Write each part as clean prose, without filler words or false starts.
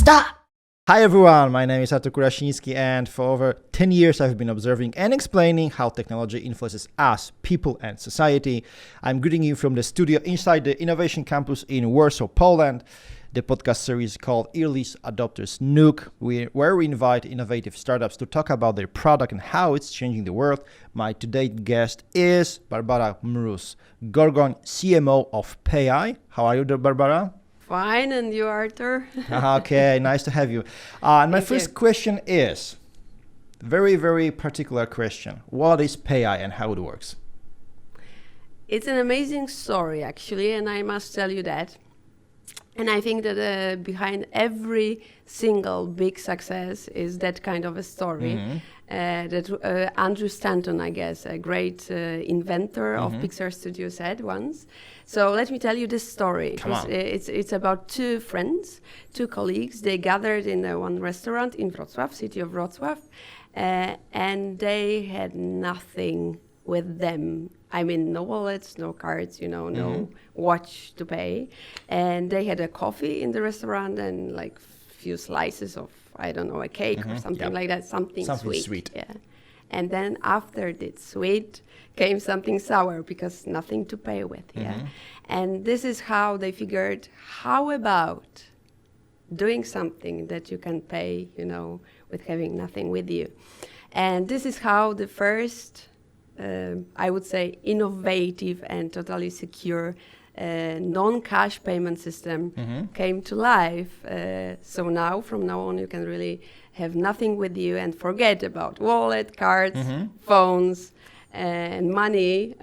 Stop! Hi everyone, my name is Artur Kurasiński, and for over 10 years I've been observing and explaining how technology influences us, people and society. I'm greeting you from the studio inside the Innovation Campus in Warsaw, Poland. The podcast series called Early Adopters Nook, where we invite innovative startups to talk about their product and how it's changing the world. My today's guest is Barbara Mróz-Gorgoń, CMO of PayEye. How are you, Barbara? Fine, and you, Artur? Okay, nice to have you. And my first question is very, very particular question. What is PayEye and how it works? It's an amazing story, actually, and I must tell you that. And I think that behind every single big success is that kind of a story. That Andrew Stanton, I guess, a great inventor of Pixar Studio, said once. So let me tell you this story. It's about two friends, two colleagues. They gathered in one restaurant in Wrocław, city of Wrocław, and they had nothing with them. I mean, no wallets, no cards, no watch to pay. And they had a coffee in the restaurant and like few slices of, I don't know, a cake or something like that, something sweet. Yeah. And then after that sweet came something sour because nothing to pay with. Yeah. And this is how they figured, how about doing something that you can pay, with having nothing with you. And this is how the first I would say innovative and totally secure non-cash payment system came to life. So now, from now on, you can really have nothing with you and forget about wallet, cards, phones, and money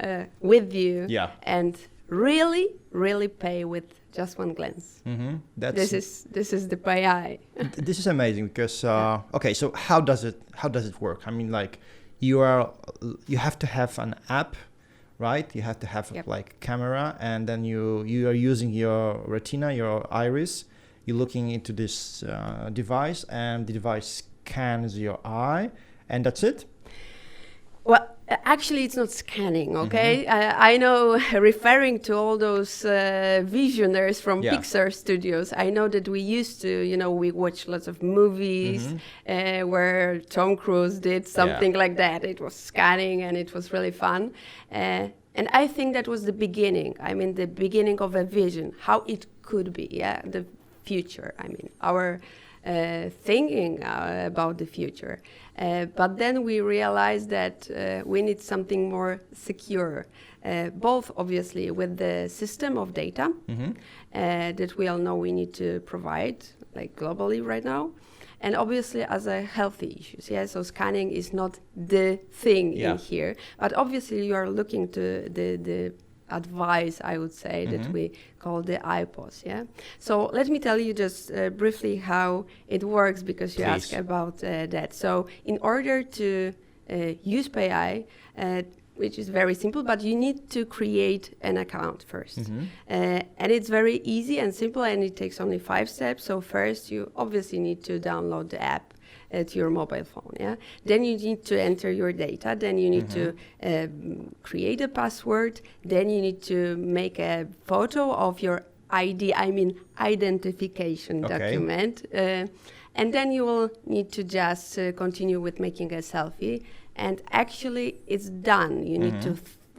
with you, and really pay with just one glance. This is the PayEye. This is amazing because okay, so how does it work? I mean, like, you have to have an app, right? You have to have like camera, and then you are using your retina, your iris. You're looking into this device, and the device scans your eye, and that's it. Well, actually, it's not scanning, okay? I know, referring to all those visionaries from Pixar Studios, I know that we used to, we watch lots of movies where Tom Cruise did something like that. It was scanning and it was really fun. And I think that was the beginning. I mean, the beginning of a vision, how it could be, the future. I mean, our thinking about the future. But then we realized that we need something more secure, both obviously with the system of data that we all know we need to provide, like globally right now, and obviously as a healthy issue. So scanning is not the thing in here, but obviously you are looking to the advice, I would say, that we call the eyePOS. So let me tell you just briefly how it works, because you asked about that. So in order to use PayEye, which is very simple, but you need to create an account first. And it's very easy and simple, and it takes only 5 steps. So first, you obviously need to download the app to your mobile phone. Then you need to enter your data. Then you need to create a password. Then you need to make a photo of your ID, I mean identification document. And then you will need to just continue with making a selfie. And actually, it's done. You need to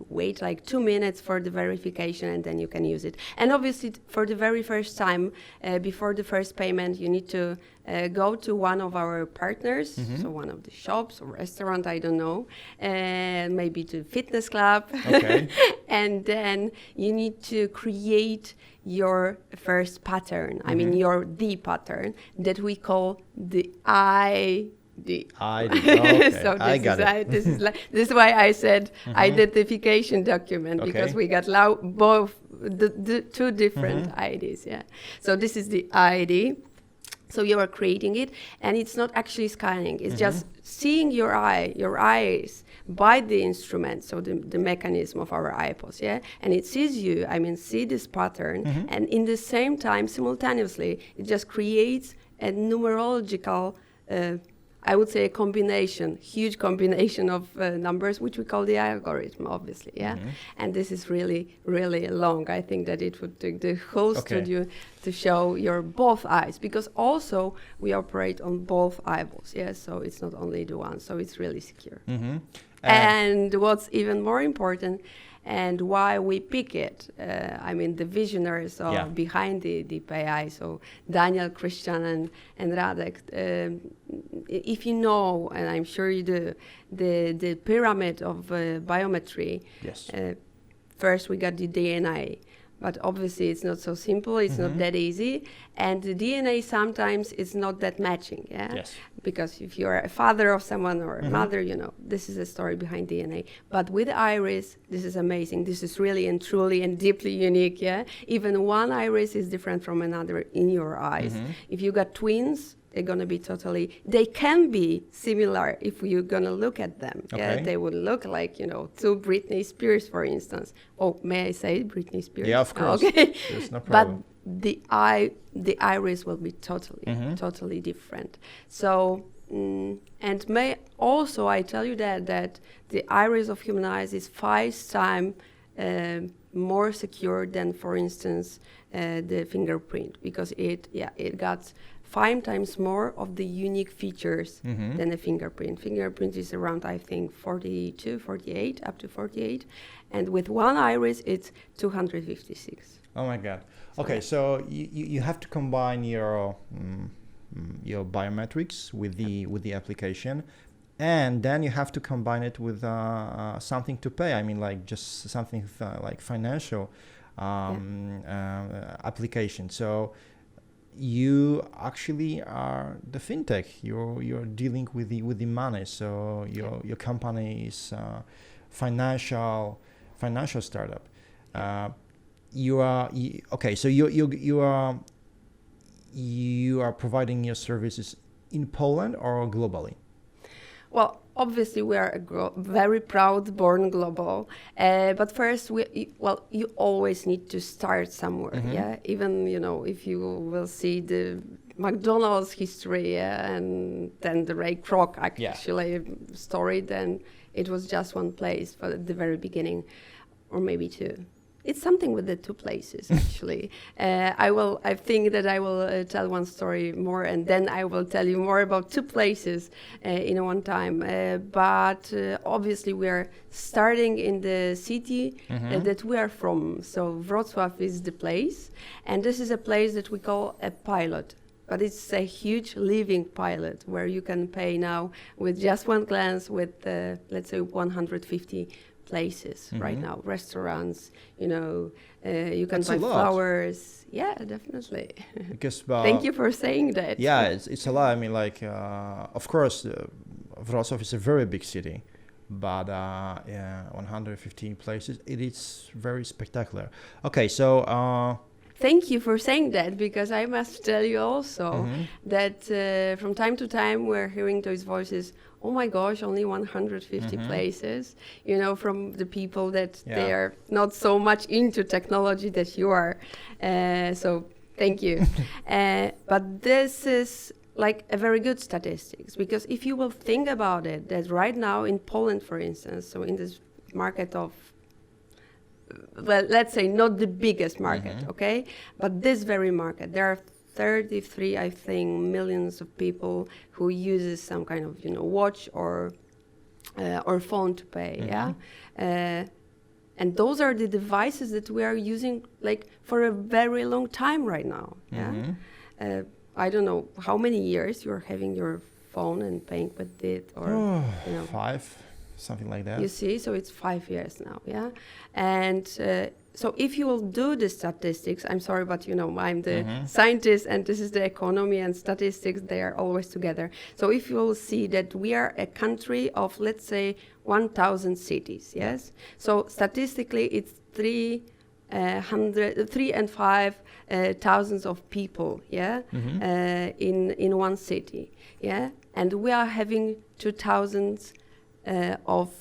wait like 2 minutes for the verification, and then you can use it. And obviously, for the very first time, before the first payment, you need to go to one of our partners, so one of the shops or restaurant, I don't know, maybe to fitness club. And then you need to create your first pattern. I mean, the pattern that we call the ID. So this is why I said identification document, because we got both the two different IDs. So this is the ID. So you are creating it, and it's not actually scanning. It's just seeing your eyes by the instrument, so the mechanism of our eyePOS, and it sees you. I mean, see this pattern, and in the same time, simultaneously, it just creates a numerological I would say a huge combination of numbers, which we call the algorithm, obviously, yeah? And this is really, really long. I think that it would take the whole studio to show your both eyes, because also we operate on both eyeballs, yes? So it's not only the one, so it's really secure. And what's even more important, and why we pick it, I mean, the visionaries behind the PayEye, so Daniel, Christian, and Radek, if you know, and I'm sure you do, the pyramid of biometry, first we got the DNA, but obviously it's not so simple, it's not that easy, and the DNA sometimes is not that matching, because if you're a father of someone or a mother, you know, this is a story behind DNA. But with iris, this is amazing. This is really and truly and deeply unique, Even one iris is different from another in your eyes. If you got twins, they're gonna be they can be similar if you're gonna look at them. They would look like, you know, two Britney Spears, for instance. Oh, may I say Britney Spears? Yeah, of course. Okay. There's no problem. But the iris will be totally different. So, and may also I tell you that the iris of human eyes is 5 times more secure than, for instance, the fingerprint, because it got 5 times more of the unique features than a fingerprint. Fingerprint is around, I think, 42, 48, up to 48. And with one iris, it's 256. Oh my God. Okay, so you have to combine your biometrics with the application, and then you have to combine it with something to pay. I mean, like just something like financial application. So you actually are the fintech. You're dealing with the money. So your company is financial startup. You are providing your services in Poland or globally? Well, obviously we are very proud, born global. But first, you always need to start somewhere. Even, you know, if you will see the McDonald's history and then the Ray Kroc actually story, then it was just one place for the very beginning, or maybe 2. It's something with the 2 places, actually. I think that I will tell one story more, and then I will tell you more about 2 places in one time. But obviously, we are starting in the city that we are from. So Wrocław is the place, and this is a place that we call a pilot. But it's a huge living pilot where you can pay now with just one glance with, let's say, 150 places right now, restaurants, you know, you can buy flowers. Yeah, definitely. Because thank you for saying that. Yeah, it's a lot. I mean, like, of course, Wrocław is a very big city, but 115 places, it is very spectacular. Okay, so thank you for saying that, because I must tell you also that from time to time we're hearing those voices, oh my gosh, only 150 places, you know, from the people that they are not so much into technology that you are. So thank you. But this is like a very good statistics, because if you will think about it, that right now in Poland, for instance, so in this market of, well, let's say not the biggest market, okay? But this very market, there are 33, I think, millions of people who uses some kind of, you know, watch or phone to pay, and those are the devices that we are using like for a very long time right now, I don't know how many years you're having your phone and paying with it, or you know, 5, something like that. You see, so it's 5 years now, and so if you will do the statistics, I'm sorry, but you know, I'm the scientist and this is the economy, and statistics, they are always together. So if you will see that we are a country of, let's say, 1,000 cities, yes? So statistically, it's 3 and 5 thousands of people, in one city, and we are having 2,000 of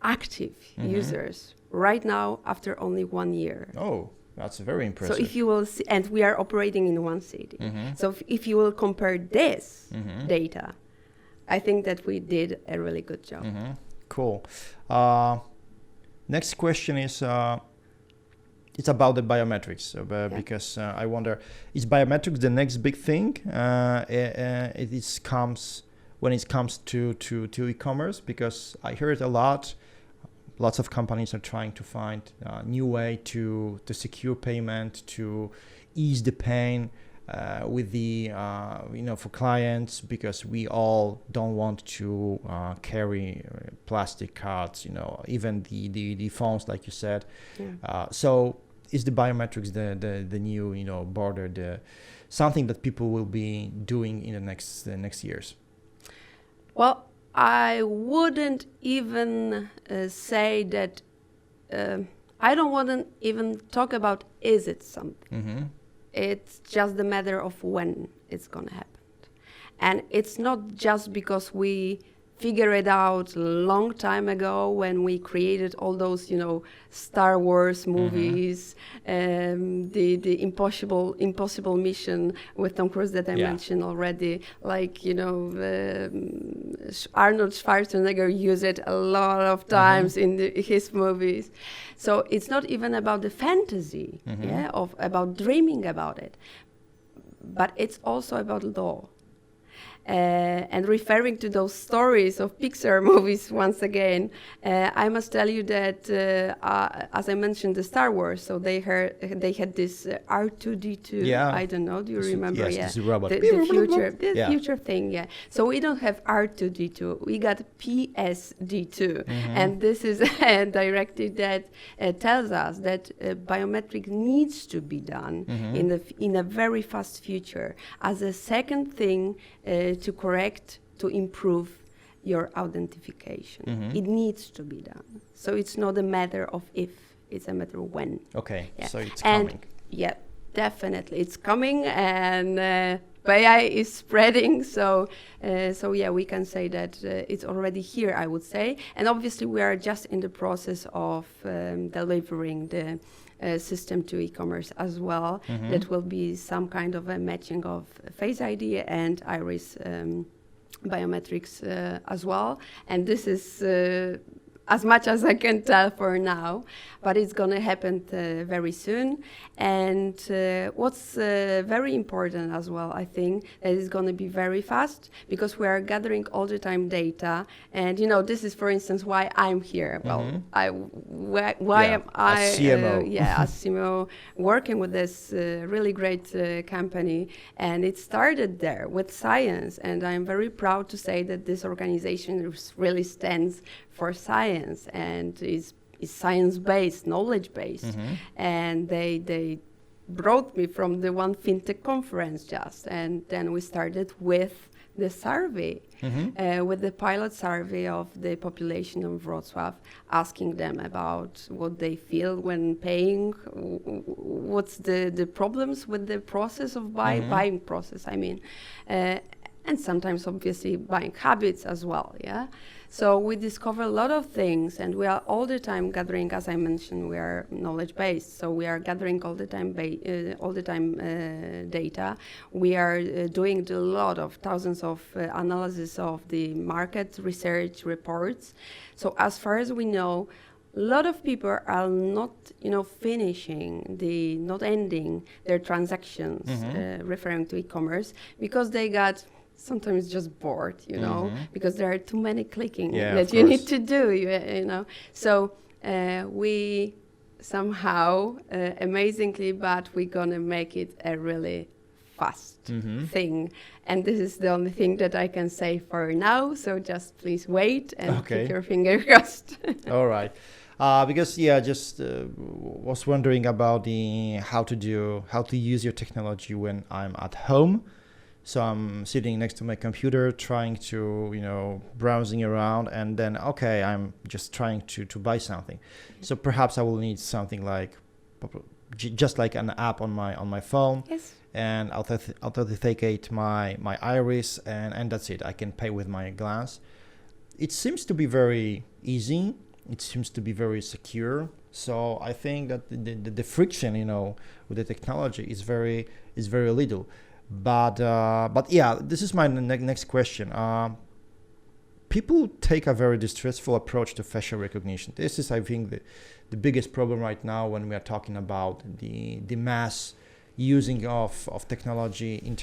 active users right now after only 1 year. Oh, that's very impressive. So if you will see, and we are operating in one city. So if you will compare this data I think that we did a really good job. Cool. Next question is it's about the biometrics, because I wonder, is biometrics the next big thing? It comes when it comes to e-commerce, because I heard lots of companies are trying to find a new way to secure payment, to ease the pain with the for clients, because we all don't want to carry plastic cards, even the phones, like you said. So is the biometrics the new border, something that people will be doing in the next years? Well, I wouldn't even say that. I don't want to even talk about is it something. It's just a matter of when it's going to happen. And it's not just because we figured it out a long time ago when we created all those, Star Wars movies, the impossible mission with Tom Cruise that I mentioned already. Like, Arnold Schwarzenegger used it a lot of times in his movies. So it's not even about the fantasy, about dreaming about it, but it's also about law. And referring to those stories of Pixar movies once again, I must tell you that, as I mentioned, the Star Wars, so they had this R2-D2. Yeah. I don't know. Do you remember? Yes, this robot. The future thing. Yeah. So we don't have R2-D2. We got PSD2, and this is a directive that tells us that biometric needs to be done in a very fast future as a second thing. To correct, to improve your authentication. It needs to be done. So it's not a matter of if, it's a matter of when. Okay, so it's coming. Yeah, definitely. It's coming, and PayEye is spreading. So we can say that it's already here, I would say. And obviously we are just in the process of delivering the system to e-commerce as well. That will be some kind of a matching of Face ID and iris biometrics as well. And this is as much as I can tell for now, but it's going to happen very soon. And what's very important as well, I think, that it's going to be very fast, because we are gathering all the time data. And this is, for instance, why I'm here. Well, why am I? As CMO. As CMO, working with this really great company. And it started there with science. And I'm very proud to say that this organization really stands for science and is science-based, knowledge-based. And they brought me from the one fintech conference just, and then we started with the survey, with the pilot survey of the population of Wrocław, asking them about what they feel when paying, what's the problems with the process of buying process, I mean, and sometimes obviously buying habits as well, So we discover a lot of things, and we are all the time gathering. As I mentioned, we are knowledge-based, so we are gathering all the time data. We are doing a lot of thousands of analysis of the market research reports. So as far as we know, a lot of people are not, not ending their transactions, referring to e-commerce, because they got sometimes just bored, because there are too many clicking that you need to do, So we somehow, amazingly, but we're going to make it a really fast thing. And this is the only thing that I can say for now. So just please wait and keep your finger crossed. All right. Because just was wondering about how to use your technology when I'm at home. So I'm sitting next to my computer, trying to, browsing around, and then, I'm just trying to buy something. So perhaps I will need something like, just like an app on my phone. Yes. And authenticate my iris, and that's it. I can pay with my glance. It seems to be very easy. It seems to be very secure. So I think that the friction, with the technology is very little. But this is my next question. people take a very distrustful approach to facial recognition. This is, I think, the biggest problem right now when we are talking about the mass using of technology in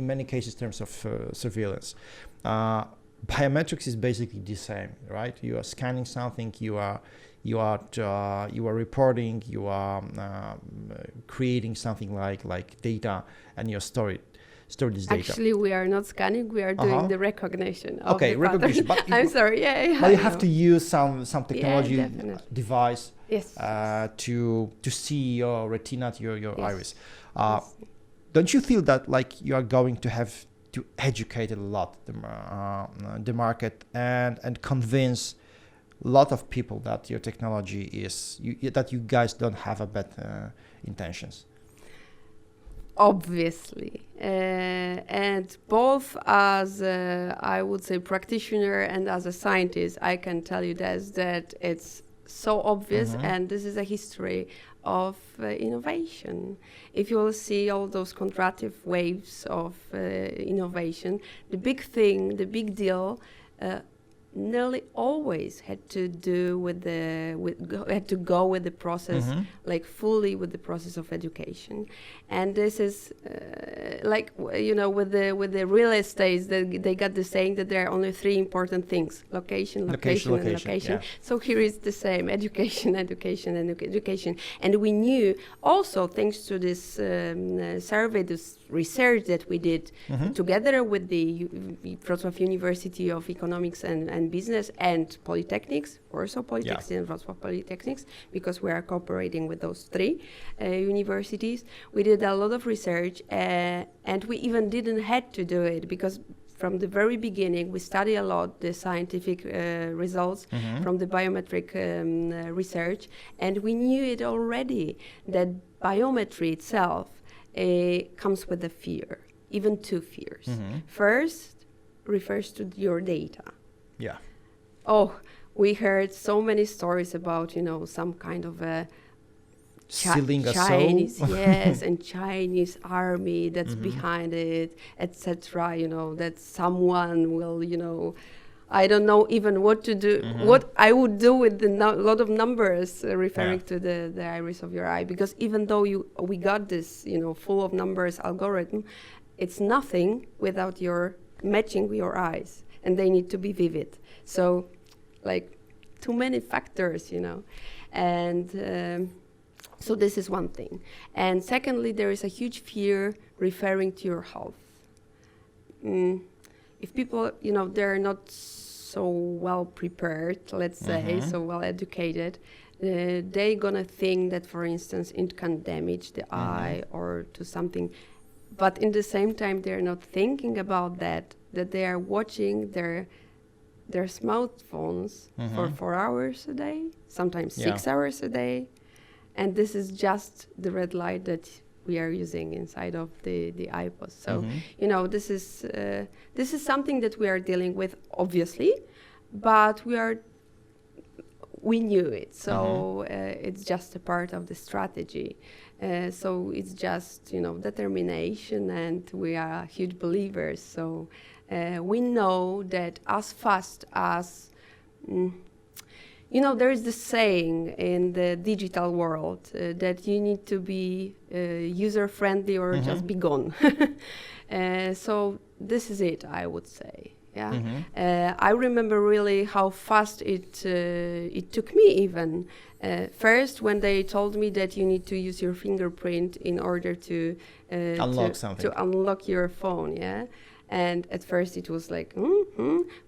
many cases, in terms of surveillance. Biometrics is basically the same, right? You are scanning something, you are reporting, you are creating something like data, and you store this data. Actually, we are not scanning; we are doing the recognition. Okay, recognition. But I'm sorry. Yeah. But you have to use some technology device. Yes. To see your retina, your yes. iris. Don't you feel that like you are going to have to educate a lot the market and convince a lot of people that your technology that you guys don't have a bad intentions? Obviously, and both as I would say practitioner and as a scientist, I can tell you that it's so obvious, and this is a history of innovation. If you will see all those contractive waves of innovation, the big deal nearly always had to do had to go with the process, like fully with the process of education. And this is with the real estates, they got the saying that there are only three important things: location, and location. Yeah. So here is the same: education, education, and education. And we knew also, thanks to this survey, this research that we did together with the Wrocław University of Economics and Business and Polytechnics, WARSAW Polytechnics and Wrocław Polytechnics, because we are cooperating with those three universities. We did a lot of research, and we even didn't had to do it, because from the very beginning we study a lot the scientific results from the biometric research, and we knew it already that biometry itself comes with a fear, even two fears. First refers to your data. Yeah. Oh, we heard so many stories about, some kind of a stealing a Chinese, soul. yes, and Chinese army that's behind it, etc. That someone will, I don't know even what to do, what I would do with the lot of numbers referring to the iris of your eye, because even though we got this, full of numbers algorithm, it's nothing without your matching your eyes, and they need to be vivid. So, like, too many factors, and so this is one thing. And secondly, there is a huge fear referring to your health. If people, they're not so well prepared, let's say, so well educated, they're gonna think that, for instance, it can damage the eye or to something. But in the same time, they're not thinking about that they are watching their smartphones for 4 hours a day, sometimes 6 hours a day. And this is just the red light that we are using inside of the eyePOS. So, this is something that we are dealing with, obviously, but we knew it. So it's just a part of the strategy. So it's just, determination, and we are huge believers. So we know that as fast as... there is this saying in the digital world that you need to be user-friendly or just be gone. So this is it, I would say. Yeah. I remember really how fast it took me even. First, when they told me that you need to use your fingerprint in order to unlock your phone, yeah. And at first it was like,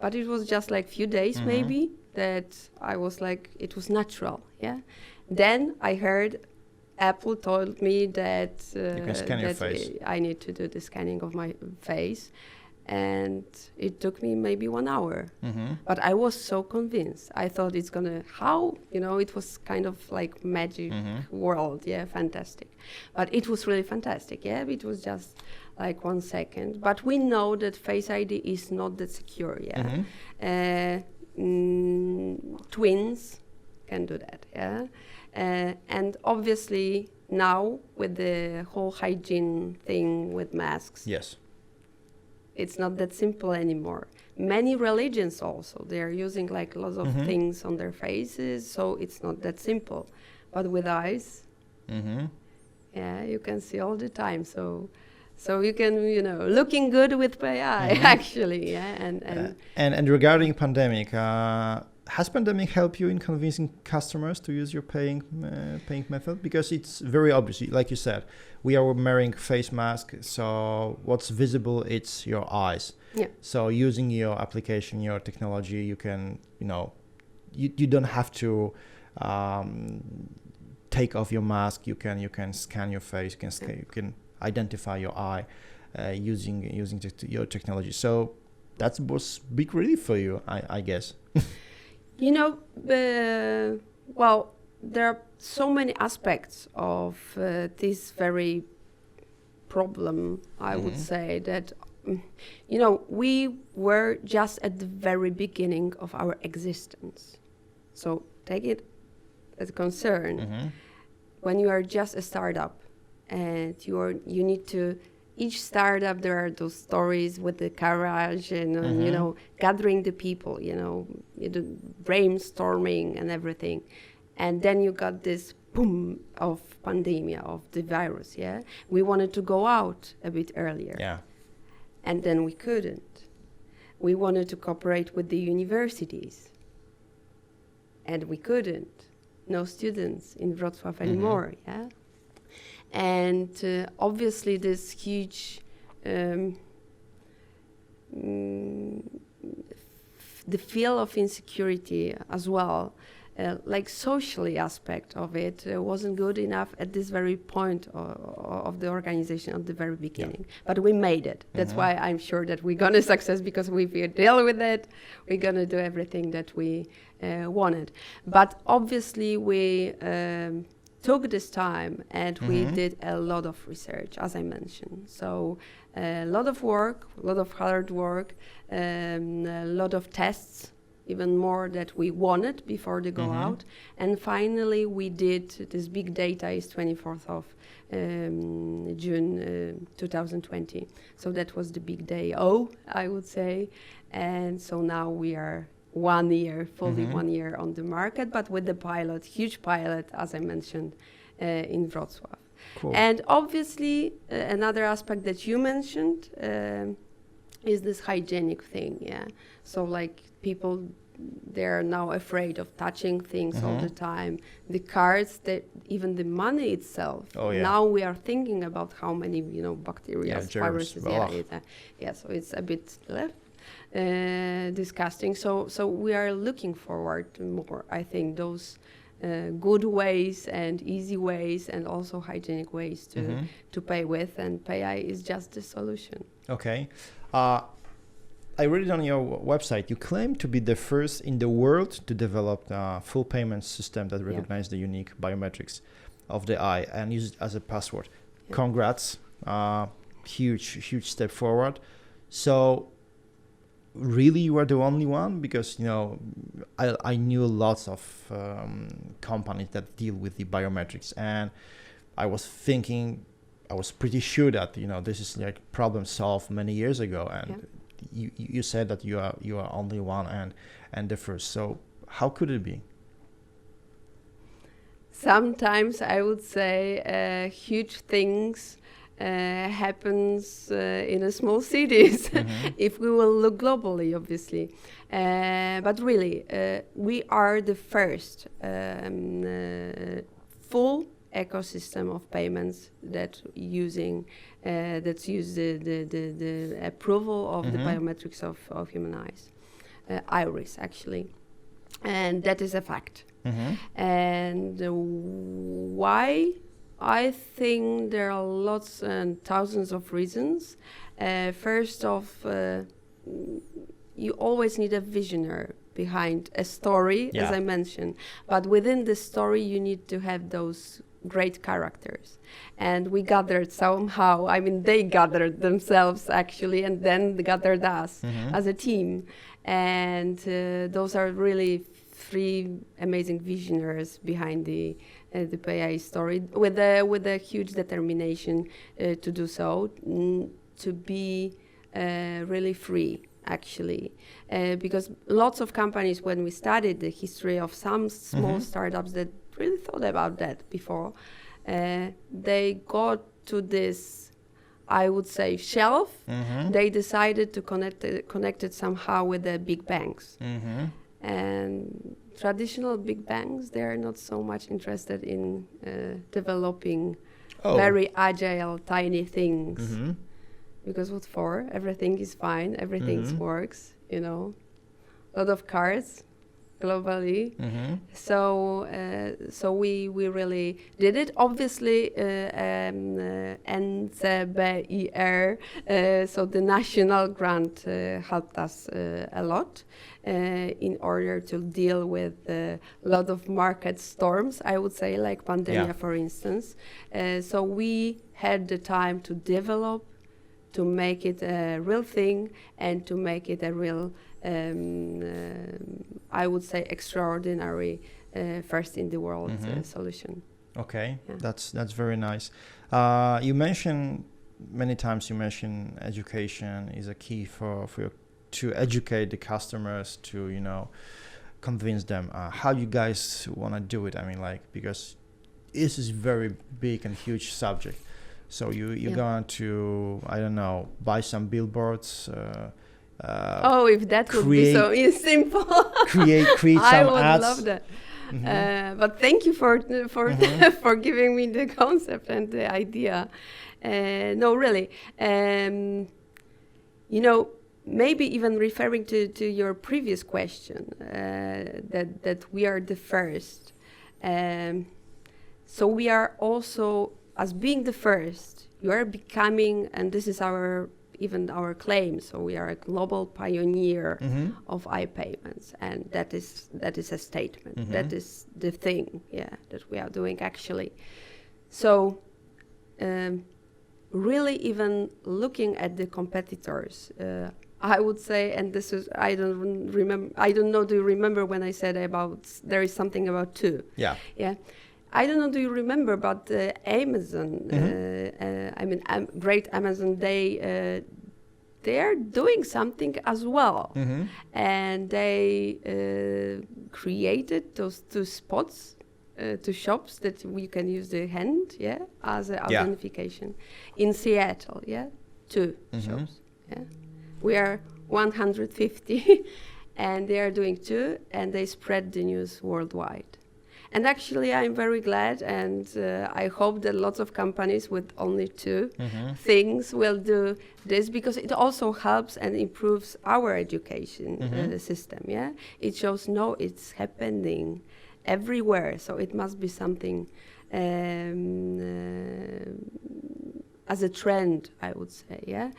but it was just like few days maybe that I was like, it was natural, yeah. Then I heard Apple told me that, you can scan your face. I need to do the scanning of my face. And it took me maybe 1 hour. But I was so convinced. I thought it's gonna, it was kind of like magic world, yeah, fantastic. But it was really fantastic, yeah. It was just like 1 second. But we know that Face ID is not that secure, yeah. Twins can do that, yeah. And obviously now with the whole hygiene thing with masks, yes, it's not that simple anymore. Many religions also, they are using like lots of things on their faces, so it's not that simple. But with eyes, yeah, you can see all the time. So you can, looking good with PayEye, actually, yeah. And regarding pandemic, has pandemic helped you in convincing customers to use your paying method? Because it's very obvious, like you said, we are wearing face mask, so what's visible, it's your eyes. Yeah. So using your application, your technology, you can, you don't have to take off your mask. You can scan your face. You can identify your eye using your technology. So that was big relief for you, I guess. Well, there are so many aspects of this very problem, I would say, that, we were just at the very beginning of our existence. So take it as a concern. When you are just a startup and you need to, each startup, there are those stories with the garage and, gathering the people, you do brainstorming and everything. And then you got this boom of pandemia, of the virus, yeah? We wanted to go out a bit earlier. Yeah. And then we couldn't. We wanted to cooperate with the universities. And we couldn't. No students in Wrocław anymore, yeah? And obviously this huge, the feel of insecurity as well, like socially aspect of it wasn't good enough at this very point of the organization at the very beginning. Yeah. But we made it. That's why I'm sure that we're going to success, because we will deal with it. We're going to do everything that we wanted. But obviously we took this time and we did a lot of research, as I mentioned. So a lot of work, a lot of hard work, a lot of tests, even more that we wanted before they go out. And finally we did, this big data is 24th of June 2020. So that was the big day, I would say. And so now we are 1 year, fully 1 year on the market, but with the pilot, huge pilot, as I mentioned, in Wrocław. Cool. And obviously, another aspect that you mentioned is this hygienic thing, yeah. So like people, they're now afraid of touching things all the time. The cards, even the money itself. Oh, yeah. Now we are thinking about how many, bacteria, viruses. Yeah, so it's a bit left. Disgusting. So we are looking forward to more, I think, those good ways and easy ways and also hygienic ways to pay with, and PayEye is just the solution. Okay. I read it on your website. You claim to be the first in the world to develop a full payment system that recognizes the unique biometrics of the eye and use it as a password. Yeah. Congrats. Huge step forward. So really you are the only one? Because I knew lots of companies that deal with the biometrics, and I was pretty sure that this is like problem solved many years ago, and you said that you are only one and the first. So how could it be? Sometimes I would say huge things happens in a small cities, if we will look globally, obviously. But really, we are the first full ecosystem of payments that's use the approval of the biometrics of human eyes, iris actually, and that is a fact. And why? I think there are lots and thousands of reasons. First off, you always need a visionary behind a story, as I mentioned. But within the story, you need to have those great characters. And we gathered somehow, they gathered themselves actually, and then they gathered us as a team. And those are really 3 amazing visionaries behind the PayEye story, with a huge determination to do so, to be really free, actually, because lots of companies, when we studied the history of some small startups that really thought about that before, they got to this, I would say, shelf. They decided to connect it somehow with the big banks. And traditional big banks, they're not so much interested in developing very agile, tiny things. Because what for? Everything is fine, everything works, you know. A lot of cars globally. So we really did it. Obviously, NCBIR, so the national grant helped us a lot in order to deal with a lot of market storms, I would say, like pandemic, for instance. So we had the time to develop, to make it a real thing, and to make it a real, I would say, extraordinary, first in the world solution. Okay, that's very nice. You mentioned many times. You mentioned education is a key for to educate the customers, to convince them. How you guys want to do it? I mean, like, because this is very big and huge subject. So you're going to, I don't know, buy some billboards. If that would be so simple. create some ads. I would love that. But thank you for giving me the concept and the idea. No, really. Maybe even referring to your previous question, that we are the first. So we are also, as being the first, you are becoming, and this is our claim. So we are a global pioneer of iPayments, and that is a statement. That is the thing, that we are doing actually. So really, even looking at the competitors, I would say, and this is, I don't know. Do you remember when I said there is something about two? Yeah. I don't know, do you remember, but Amazon, great Amazon, they are doing something as well. And they created those two spots, two shops that you can use the hand, as identification. In Seattle, two shops. We are 150, and they are doing two, and they spread the news worldwide. And actually, I'm very glad, and I hope that lots of companies with only two things will do this, because it also helps and improves our education system. It shows, no, it's happening everywhere, so it must be something as a trend, I would say.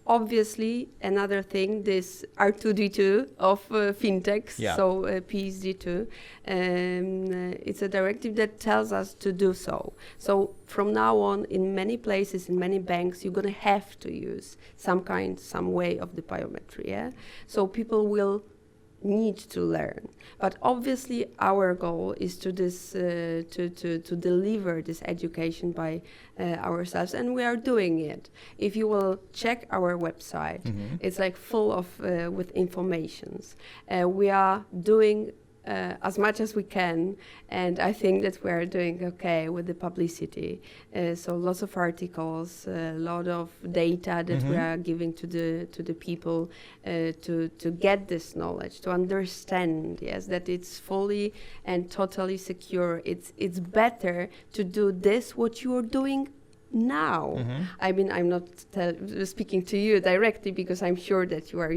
Obviously, another thing, this R2D2 of fintechs, so PSD2, it's a directive that tells us to do so. So from now on, in many places, in many banks, you're going to have to use some way of the biometry. So people will need to learn. But obviously, our goal is to deliver this education by ourselves, and we are doing it. If you will check our website, it's like full of with informations. We are doing as much as we can, and I think that we are doing okay with the publicity. So lots of articles, a lot of data that we are giving to the people to get this knowledge, to understand, that it's fully and totally secure. It's better to do this what you are doing now. I mean, I'm not speaking to you directly, because I'm sure that you are,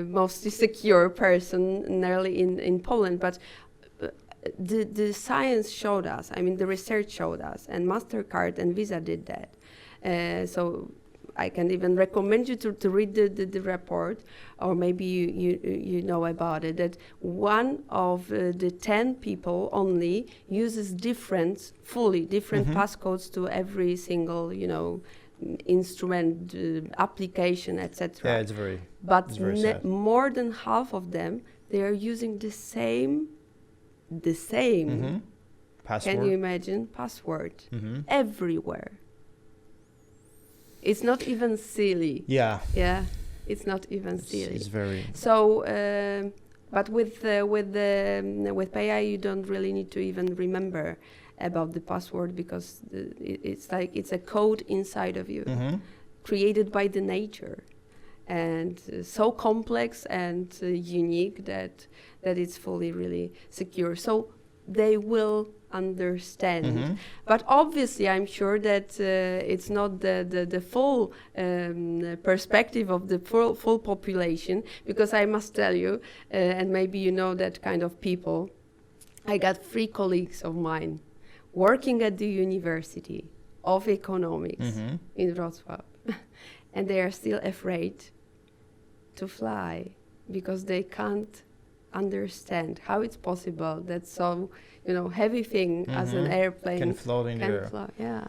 mostly secure person nearly in Poland, but the science showed us, the research showed us, and MasterCard and Visa did that. So I can even recommend you to read the report, or maybe you know about it, that one of the 10 people only uses different passcodes to every single, instrument, application, etc. Yeah, it's very sad. More than half of them, they are using the same password. Can you imagine? Password everywhere. It's not even silly. Yeah. Yeah, it's not even silly. It's very... So, but with PayEye, you don't really need to even remember about the password, because it's like it's a code inside of you, created by the nature, and so complex and unique that it's fully really secure. So they will understand. But obviously, I'm sure that it's not the full perspective of the full population, because I must tell you, and maybe you know that kind of people, I got 3 colleagues of mine working at the University of Economics in Wrocław, and they are still afraid to fly because they can't understand how it's possible that so heavy thing as an airplane can float in the air. Yeah.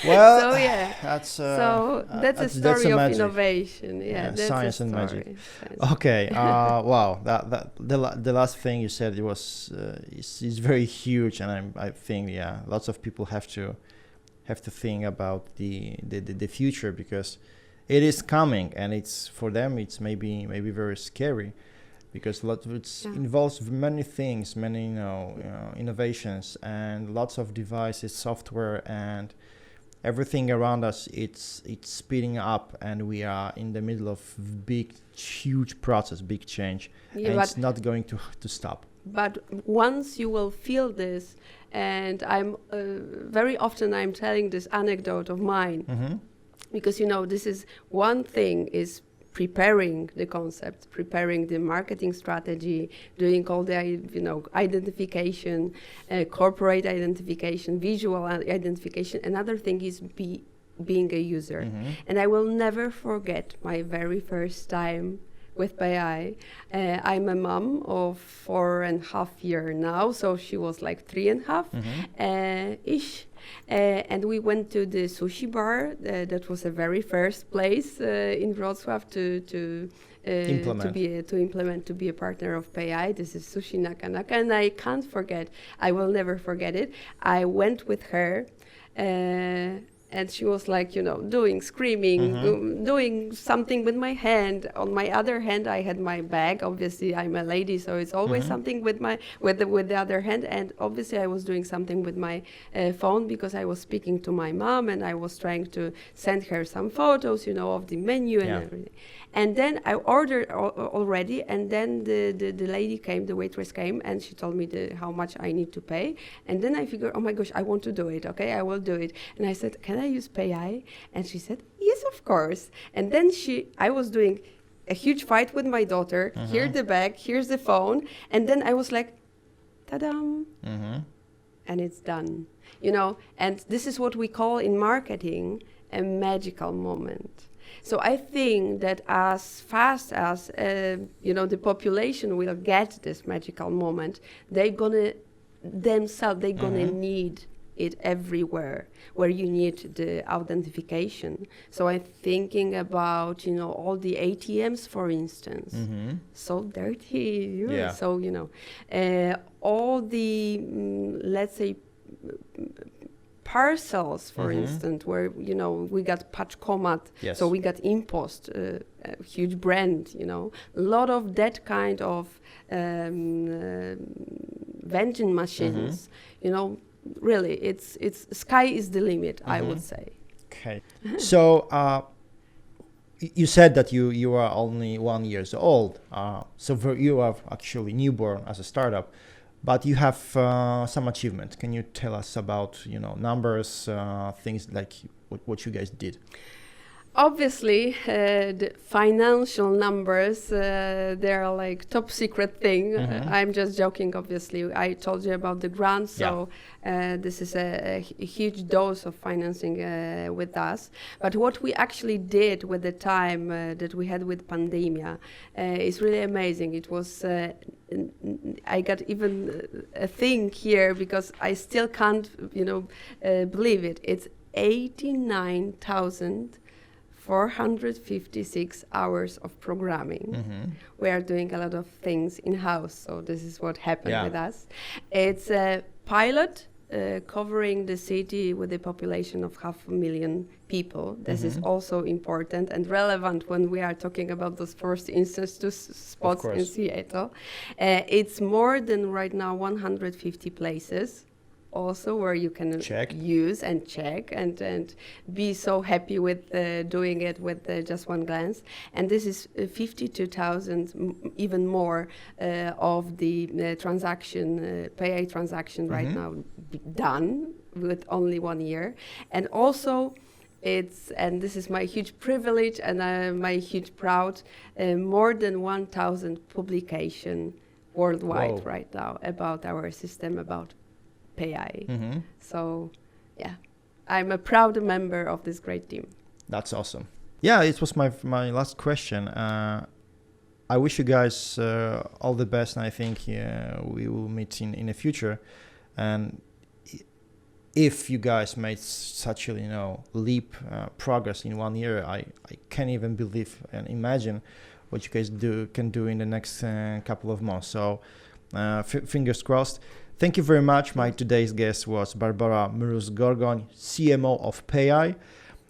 Well, so yeah, that's that's a story of innovation. Yeah, that's science and magic. Okay. Wow. The last thing you said, it was is very huge, and I think lots of people have to think about the future, because it is coming, and it's for them it's maybe very scary, because it involves many things, many innovations, and lots of devices, software, and everything around us. It's speeding up, and we are in the middle of huge process, big change, and it's not going to stop. But once you will feel this, and I'm very often I'm telling this anecdote of mine, because this is one thing is preparing the concept, preparing the marketing strategy, doing all the identification, corporate identification, visual identification. Another thing is being a user. And I will never forget my very first time with PayEye. I'm a mom of 4.5 years now, so she was like 3.5 ish. And we went to the sushi bar. That was the very first place in Wrocław to implement, to be a partner of PayEye. This is Sushi Naka Naka, and I can't forget. I will never forget it. I went with her. And she was like, screaming, doing something with my hand. On my other hand, I had my bag. Obviously, I'm a lady, so it's always something with the other hand. And obviously, I was doing something with my phone, because I was speaking to my mom, and I was trying to send her some photos, of the menu and everything. And then I ordered already, and then the lady came, the waitress came, and she told me how much I need to pay. And then I figured, oh my gosh, I want to do it. Okay, I will do it. And I said, can I use PayEye? And she said, yes, of course. And then I was doing a huge fight with my daughter. Here's the bag, here's the phone. And then I was like, ta-da! And it's done. And this is what we call in marketing a magical moment. So I think that as fast as the population will get this magical moment, they're gonna need it everywhere where you need the authentication. So I'm thinking about all the ATMs, for instance, so dirty. So all the let's say parcels, for instance, where we got Paczkomat, so we got eyePOS, a huge brand. A lot of that kind of vending machines. Really, it's sky is the limit. I would say. Okay, so you said that you are only 1 year old, so you are actually newborn as a startup. But you have some achievements. Can you tell us about numbers, things like what you guys did? Obviously, the financial numbers, they're like top secret thing. I'm just joking, obviously. I told you about the grant, so this is a huge dose of financing with us. But what we actually did with the time that we had with pandemia is really amazing. It was, I got even a thing here, because I still can't, believe it. It's 89,456 hours of programming. We are doing a lot of things in-house, so this is what happened with us. It's a pilot covering the city with a population of 500,000 people. This is also important and relevant when we are talking about those first instance to spots in Seattle. It's more than right now 150 places also where you can use and check and be so happy with doing it with just one glance. And this is 52,000, even more, of the transaction, PayEye transaction right now done with only 1 year. And also, and this is my huge privilege and my huge proud, more than 1,000 publication worldwide right now about our system, about PayEye. So, yeah, I'm a proud member of this great team. That's awesome. Yeah, it was my last question. I wish you guys all the best, and I think we will meet in the future. And if you guys made such a leap progress in 1 year, I can't even believe and imagine what you guys can do in the next couple of months. So fingers crossed. Thank you very much. My today's guest was Barbara Mróz-Gorgoń, CMO of PayEye.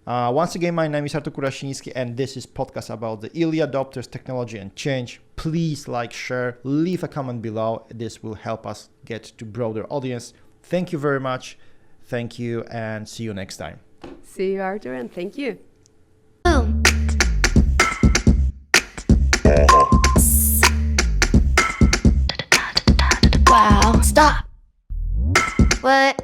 Once again, my name is Artur Kurasiński, and this is podcast about the early adopters, technology, and change. Please like, share, leave a comment below. This will help us get to broader audience. Thank you very much. Thank you, and see you next time. See you, Artur, and thank you. Boom. Wow. Stop. What?